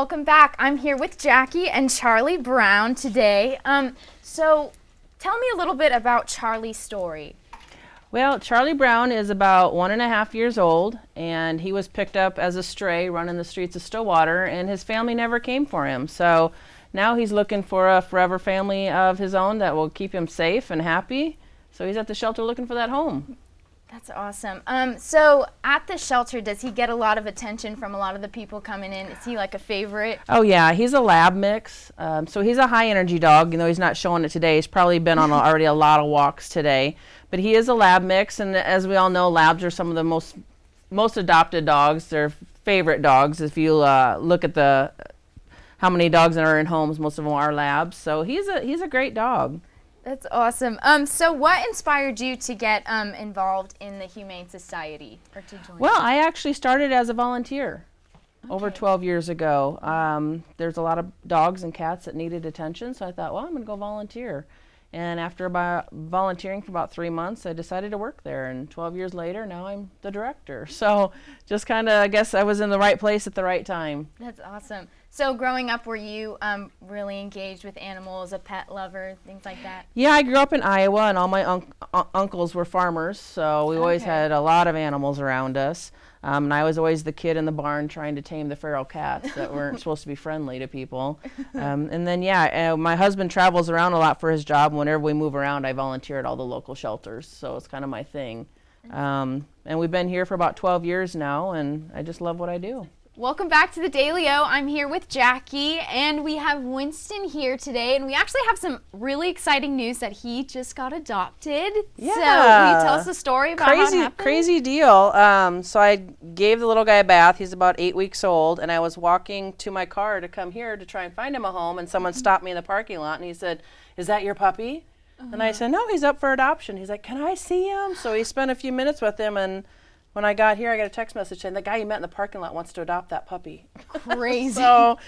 Welcome back. I'm here with Jackie and Charlie Brown today. So tell me a little bit about Charlie's story. Well, Charlie Brown is about 1.5 years old, and he was picked up as a stray running the streets of Stillwater, and his family never came for him. So now he's looking for a forever family of his own that will keep him safe and happy. So he's at the shelter looking for that home. That's awesome. So at the shelter, does he get a lot of attention from a lot of the people coming in? Is he like a favorite? Oh yeah, he's a lab mix. So he's a high energy dog. You know, he's not showing it today. He's probably been on already a lot of walks today. But he is a lab mix, and as we all know, labs are some of the most adopted dogs. They're favorite dogs. If you look at how many dogs are in homes, most of them are labs. So he's a great dog. That's awesome. So what inspired you to get involved in the Humane Society or to join? Well, I actually started as a volunteer over 12 years ago. There's a lot of dogs and cats that needed attention, so I thought, well, I'm going to go volunteer. And after volunteering for about 3 months, I decided to work there. And 12 years later, now I'm the director. So just kind of, I guess I was in the right place at the right time. That's awesome. So growing up, were you really engaged with animals, a pet lover, things like that? Yeah, I grew up in Iowa, and all my uncles were farmers, so we always had a lot of animals around us. And I was always the kid in the barn trying to tame the feral cats that weren't supposed to be friendly to people. And then, my husband travels around a lot for his job. And whenever we move around, I volunteer at all the local shelters, so it's kind of my thing. And we've been here for about 12 years now, and I just love what I do. Welcome back to the Daily-O. I'm here with Jackie, and we have Winston here today, and we actually have some really exciting news that he just got adopted. Yeah. So can you tell us the story about how it happened? Crazy deal. So I gave the little guy a bath. He's about 8 weeks old, and I was walking to my car to come here to try and find him a home, and someone stopped me in the parking lot, and he said, "Is that your puppy?" And I said, "No, he's up for adoption." He's like, "Can I see him?" So he spent a few minutes with him, and when I got here, I got a text message saying the guy you met in the parking lot wants to adopt that puppy. Crazy. So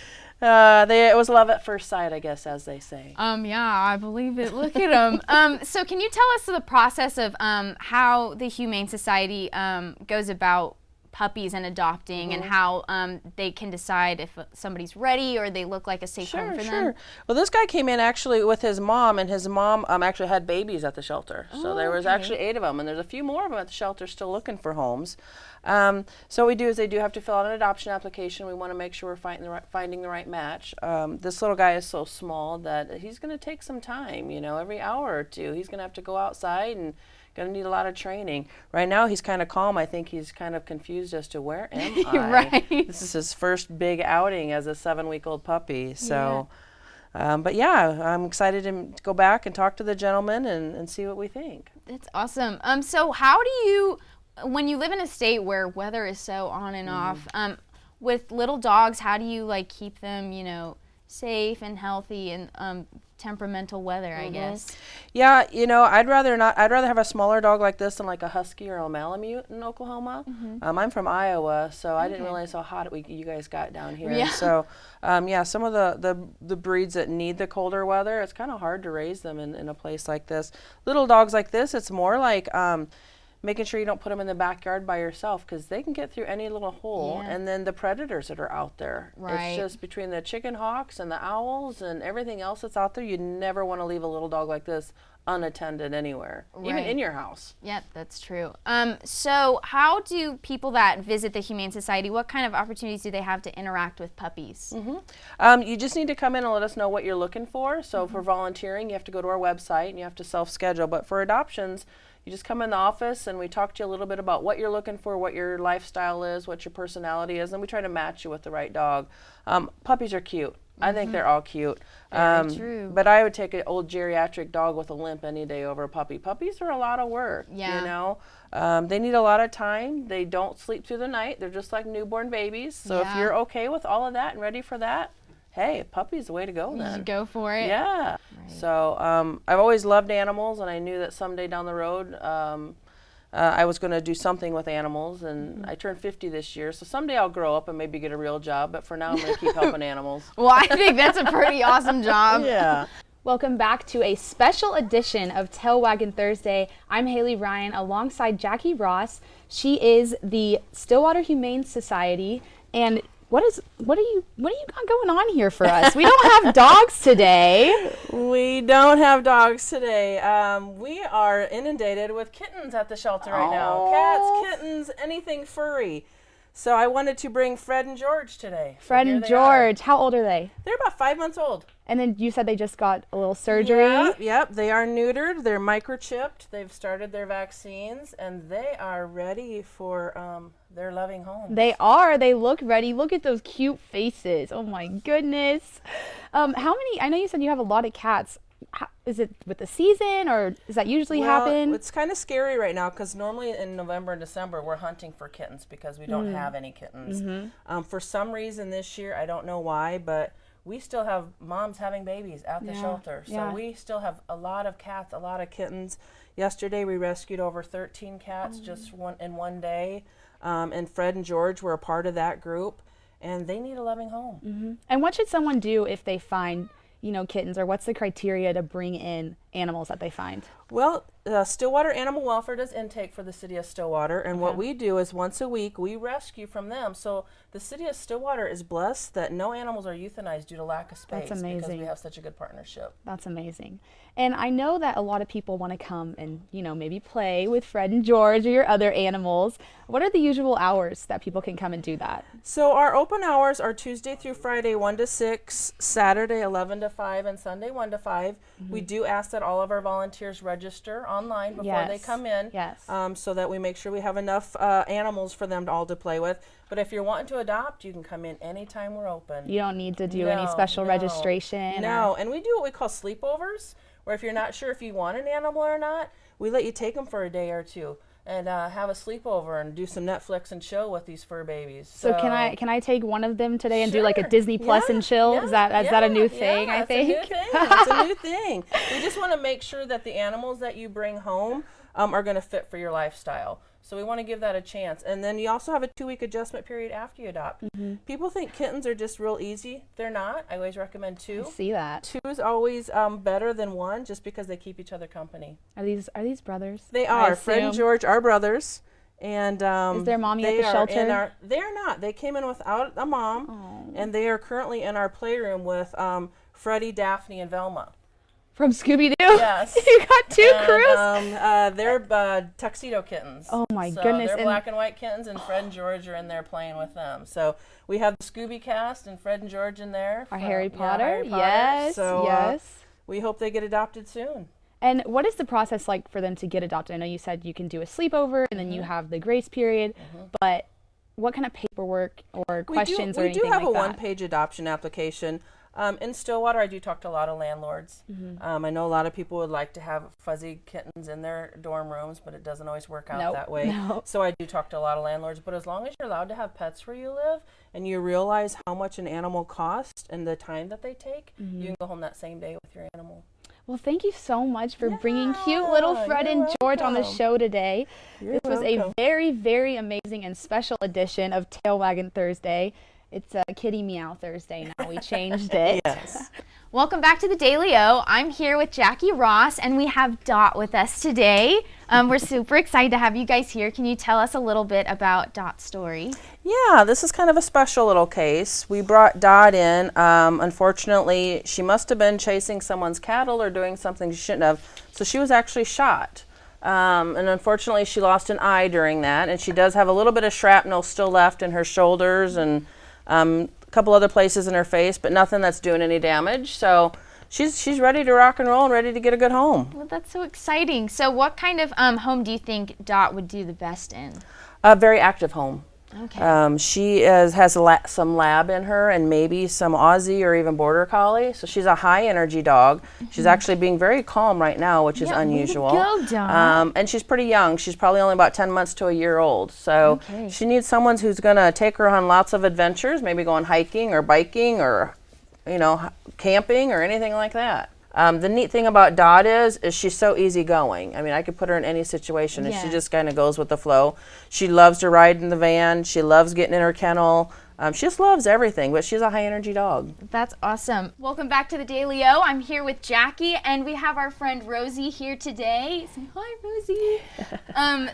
it was love at first sight, I guess, as they say. Yeah, I believe it. Look at him. So can you tell us the process of how the Humane Society goes about puppies and adopting, and how they can decide if somebody's ready or they look like a safe home for them? Sure. Well, this guy came in actually with his mom, and his mom actually had babies at the shelter. So there was actually 8 of them, and there's a few more of them at the shelter still looking for homes. So what we do is they do have to fill out an adoption application. We want to make sure we're finding the right match. This little guy is so small that he's going to take some time, every hour or two. He's going to have to go outside and going to need a lot of training. Right now he's kind of calm. I think he's kind of confused as to where am I? Right. This is his first big outing as a 7-week-old puppy. So, but yeah, I'm excited to go back and talk to the gentleman and see what we think. That's awesome. So how do you, when you live in a state where weather is so on and off, with little dogs, how do you keep them, safe and healthy and temperamental weather, I guess? Yeah, I'd rather have a smaller dog like this than like a husky or a Malamute in Oklahoma. I'm from Iowa, so I didn't realize how hot you guys got down here. Yeah. So some of the breeds that need the colder weather, it's kind of hard to raise them in a place like this. Little dogs like this, it's more like making sure you don't put them in the backyard by yourself, because they can get through any little hole. And then the predators that are out there. Right. It's just between the chicken hawks and the owls and everything else that's out there, you never want to leave a little dog like this unattended anywhere, even in your house. Yep, that's true. So how do people that visit the Humane Society, what kind of opportunities do they have to interact with puppies? You just need to come in and let us know what you're looking for. So for volunteering, you have to go to our website and you have to self-schedule. But for adoptions, you just come in the office and we talk to you a little bit about what you're looking for, what your lifestyle is, what your personality is, and we try to match you with the right dog. Puppies are cute. I think they're all cute. Very true. But I would take an old geriatric dog with a limp any day over a puppy. Puppies are a lot of work, They need a lot of time. They don't sleep through the night. They're just like newborn babies. So if you're okay with all of that and ready for that, hey, a puppy's the way to go then. You should go for it. Yeah. Right. So I've always loved animals, and I knew that someday down the road I was going to do something with animals, and I turned 50 this year, so someday I'll grow up and maybe get a real job, but for now I'm going to keep helping animals. Well, I think that's a pretty awesome job. Yeah. Welcome back to a special edition of Tailwaggin Thursday. I'm Haley Ryan alongside Jackie Ross. She is the Stillwater Humane Society, and what do you got going on here for us? We don't have dogs today. We don't have dogs today. We are inundated with kittens at the shelter right now. Cats, kittens, anything furry. So I wanted to bring Fred and George today. Fred and George, how old are they? They're about 5 months old. And then you said they just got a little surgery. Yep. They are neutered. They're microchipped. They've started their vaccines, and they are ready for their loving home. They are. They look ready. Look at those cute faces. Oh my goodness. How many? I know you said you have a lot of cats. Is it with the season, or does that usually happen? It's kind of scary right now because normally in November and December we're hunting for kittens because we don't have any kittens. For some reason this year, I don't know why, but we still have moms having babies at the shelter. So we still have a lot of cats, a lot of kittens. Yesterday we rescued over 13 cats just in one day. And Fred and George were a part of that group, and they need a loving home. And what should someone do if they find, kittens, or what's the criteria to bring in animals that they find? Well, Stillwater Animal Welfare does intake for the city of Stillwater, and what we do is once a week we rescue from them. So the city of Stillwater is blessed that no animals are euthanized due to lack of space. That's amazing. Because we have such a good partnership. That's amazing. And I know that a lot of people want to come and, maybe play with Fred and George or your other animals. What are the usual hours that people can come and do that? So our open hours are Tuesday through Friday 1 to 6, Saturday 11 to 5, and Sunday 1 to 5. We do ask that all of our volunteers register online before they come in, so that we make sure we have enough animals for them all to play with. But if you're wanting to adopt, you can come in anytime we're open. You don't need to do any special registration? No, and we do what we call sleepovers, where if you're not sure if you want an animal or not, we let you take them for a day or two and have a sleepover and do some Netflix and chill with these fur babies. So can I take one of them today and do like a Disney Plus and chill? Is that a new thing? I think it's a new thing. We just want to make sure that the animals that you bring home are going to fit for your lifestyle. So we want to give that a chance. And then you also have a 2-week adjustment period after you adopt. People think kittens are just real easy. They're not. I always recommend 2. I see that. 2 is always better than 1 just because they keep each other company. Are these brothers? They are. Fred and George are brothers. And is their mommy at the shelter? They're not. They came in without a mom, and they are currently in our playroom with Freddie, Daphne, and Velma. From Scooby-Doo? Yes. You got 2 crews? They're tuxedo kittens. Oh my goodness. They're black and white kittens, and Fred and George are in there playing with them. So we have the Scooby cast and Fred and George in there. Our Harry Potter? Harry Potter. Yes, so, yes. We hope they get adopted soon. And what is the process like for them to get adopted? I know you said you can do a sleepover, and then you have the grace period, but what kind of paperwork or questions or anything like that? We do have a 1-page adoption application. In Stillwater, I do talk to a lot of landlords. I know a lot of people would like to have fuzzy kittens in their dorm rooms, but it doesn't always work out that way. So I do talk to a lot of landlords. But as long as you're allowed to have pets where you live and you realize how much an animal costs and the time that they take, you can go home that same day with your animal. Well, thank you so much for bringing cute little Fred and George on the show today. This was a very, very amazing and special edition of Tailwaggin Thursday. It's a kitty meow Thursday now. We changed it. Yes. Welcome back to the Daily O. I'm here with Jackie Ross, and we have Dot with us today. We're super excited to have you guys here. Can you tell us a little bit about Dot's story? Yeah, this is kind of a special little case. We brought Dot in. Unfortunately, she must have been chasing someone's cattle or doing something she shouldn't have. So she was actually shot. And unfortunately, she lost an eye during that. And she does have a little bit of shrapnel still left in her shoulders and a couple other places in her face, but nothing that's doing any damage. So she's ready to rock and roll and ready to get a good home. Well, that's so exciting. So what kind of home do you think Dot would do the best in? A very active home. Okay. She has some lab in her and maybe some Aussie or even Border Collie. So she's a high energy dog. She's actually being very calm right now, which is unusual. Go, Dot. And she's pretty young. She's probably only about 10 months to a year old. So she needs someone who's going to take her on lots of adventures, maybe going hiking or biking or, camping or anything like that. The neat thing about Dot is she's so easygoing. I mean, I could put her in any situation, and she just kind of goes with the flow. She loves to ride in the van. She loves getting in her kennel. She just loves everything, but she's a high-energy dog. That's awesome. Welcome back to the Daily O. I'm here with Jackie, and we have our friend Rosie here today. Say hi, Rosie.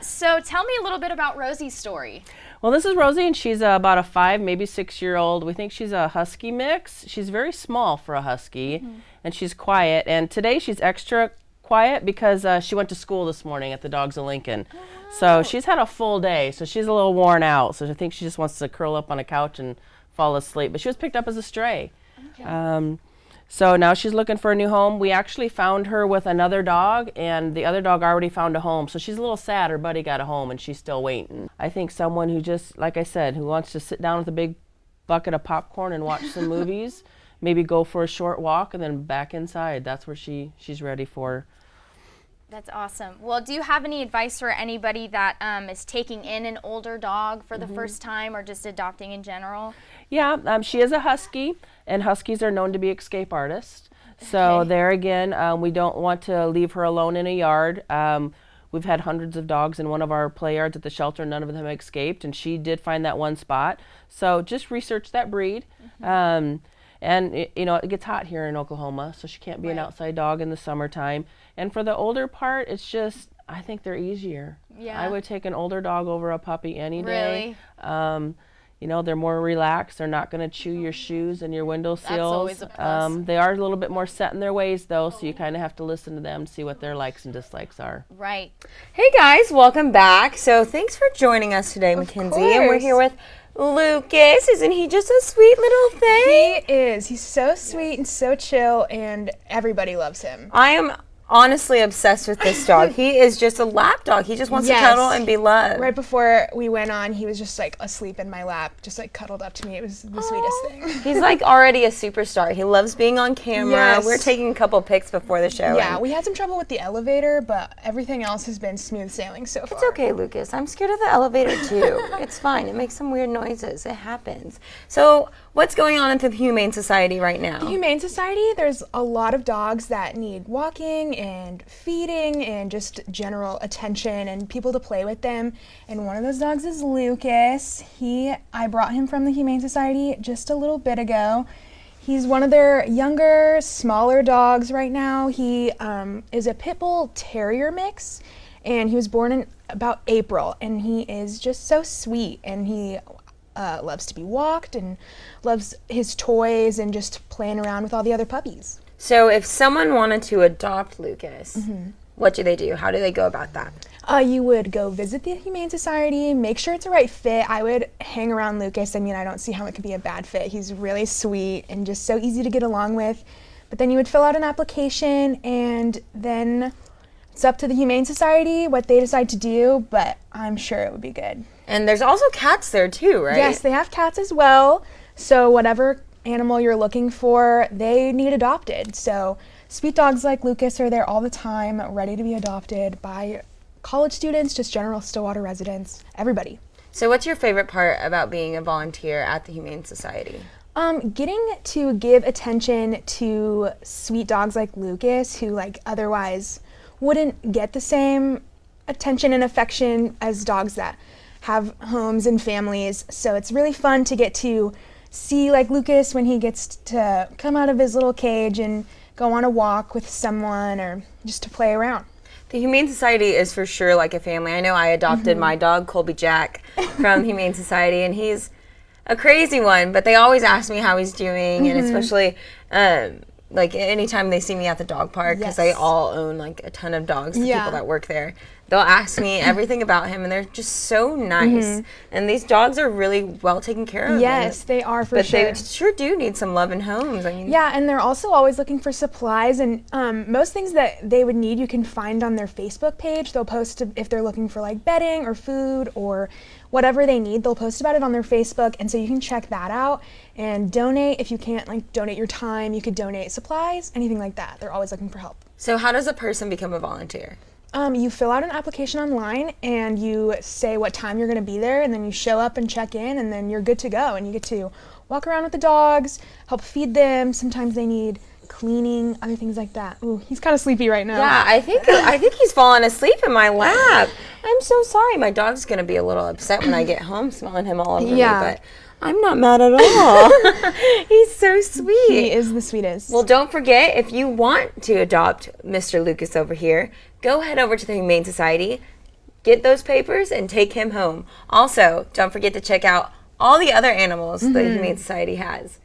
So tell me a little bit about Rosie's story. Well, this is Rosie, and she's about a 5, maybe 6-year-old. We think she's a husky mix. She's very small for a husky, and she's quiet. And today she's extra quiet because she went to school this morning at the Dogs of Lincoln. Oh, wow. So she's had a full day, so she's a little worn out. So I think she just wants to curl up on a couch and fall asleep. But she was picked up as a stray. Okay. So now she's looking for a new home. We actually found her with another dog, and the other dog already found a home. So she's a little sad her buddy got a home, and she's still waiting. I think someone who just, like I said, who wants to sit down with a big bucket of popcorn and watch some movies, maybe go for a short walk, and then back inside. That's where she's ready for. That's awesome. Well, do you have any advice for anybody that is taking in an older dog for the first time or just adopting in general? Yeah, she is a husky, and huskies are known to be escape artists. So there again, we don't want to leave her alone in a yard. We've had hundreds of dogs in one of our play yards at the shelter. None of them have escaped, and she did find that one spot. So just research that breed. And it gets hot here in Oklahoma, so she can't be an outside dog in the summertime. And for the older part, it's just, I think they're easier. Yeah. I would take an older dog over a puppy any day. Really? They're more relaxed. They're not going to chew your shoes and your windowsills. That's always a plus. They are a little bit more set in their ways, though, so you kind of have to listen to them to see what their likes and dislikes are. Right. Hey, guys. Welcome back. So thanks for joining us today, Mackenzie. And we're here with Lucas. Isn't he just a sweet little thing? He is. He's so sweet and so chill, and everybody loves him. I am honestly obsessed with this dog. He is just a lap dog. He just wants to cuddle and be loved. Right before we went on, he was just like asleep in my lap, just like cuddled up to me. It was the sweetest thing. He's like already a superstar. He loves being on camera. Yes. We're taking a couple pics before the show. Yeah, we had some trouble with the elevator, but everything else has been smooth sailing so far. It's okay, Lucas. I'm scared of the elevator too. It's fine. It makes some weird noises. It happens. So what's going on at the Humane Society right now? The Humane Society, there's a lot of dogs that need walking and feeding and just general attention and people to play with them. And one of those dogs is Lucas. I brought him from the Humane Society just a little bit ago. He's one of their younger, smaller dogs right now. He is a pit bull terrier mix, and he was born in about April, and he is just so sweet, and he loves to be walked and loves his toys and just playing around with all the other puppies. So if someone wanted to adopt Lucas, what do they do? How do they go about that? You would go visit the Humane Society, make sure it's a right fit. I would hang around Lucas. I mean, I don't see how it could be a bad fit. He's really sweet and just so easy to get along with. But then you would fill out an application, and then it's up to the Humane Society what they decide to do, but I'm sure it would be good. And there's also cats there too, right? Yes, they have cats as well. So whatever animal you're looking for, they need adopted. So sweet dogs like Lucas are there all the time, ready to be adopted by college students, just general Stillwater residents, everybody. So what's your favorite part about being a volunteer at the Humane Society? Getting to give attention to sweet dogs like Lucas, who otherwise wouldn't get the same attention and affection as dogs that have homes and families. So it's really fun to get to see Lucas when he gets to come out of his little cage and go on a walk with someone or just to play around. The Humane Society is for sure like a family. I know I adopted my dog, Colby Jack, from the Humane Society, and he's a crazy one, but they always ask me how he's doing, and especially anytime they see me at the dog park, because they all own a ton of dogs, the people that work there. They'll ask me everything about him, and they're just so nice. And these dogs are really well taken care of. Yes, they are for sure. But they sure do need some love and homes. I mean, yeah, and they're also always looking for supplies, and most things that they would need you can find on their Facebook page. They'll post if they're looking for bedding or food or whatever they need. They'll post about it on their Facebook, and so you can check that out and donate. If you can't donate your time, you could donate supplies, anything like that. They're always looking for help. So how does a person become a volunteer? You fill out an application online, and you say what time you're going to be there, and then you show up and check in, and then you're good to go. And you get to walk around with the dogs, help feed them. Sometimes they need cleaning, other things like that. Ooh, he's kind of sleepy right now. Yeah, I think he's falling asleep in my lap. I'm so sorry. My dog's going to be a little upset when I get home smelling him all over me, but I'm not mad at all. He's so sweet. He is the sweetest. Well, don't forget, if you want to adopt Mr. Lucas over here, go head over to the Humane Society. get those papers and take him home. Also, don't forget to check out all the other animals the Humane Society has.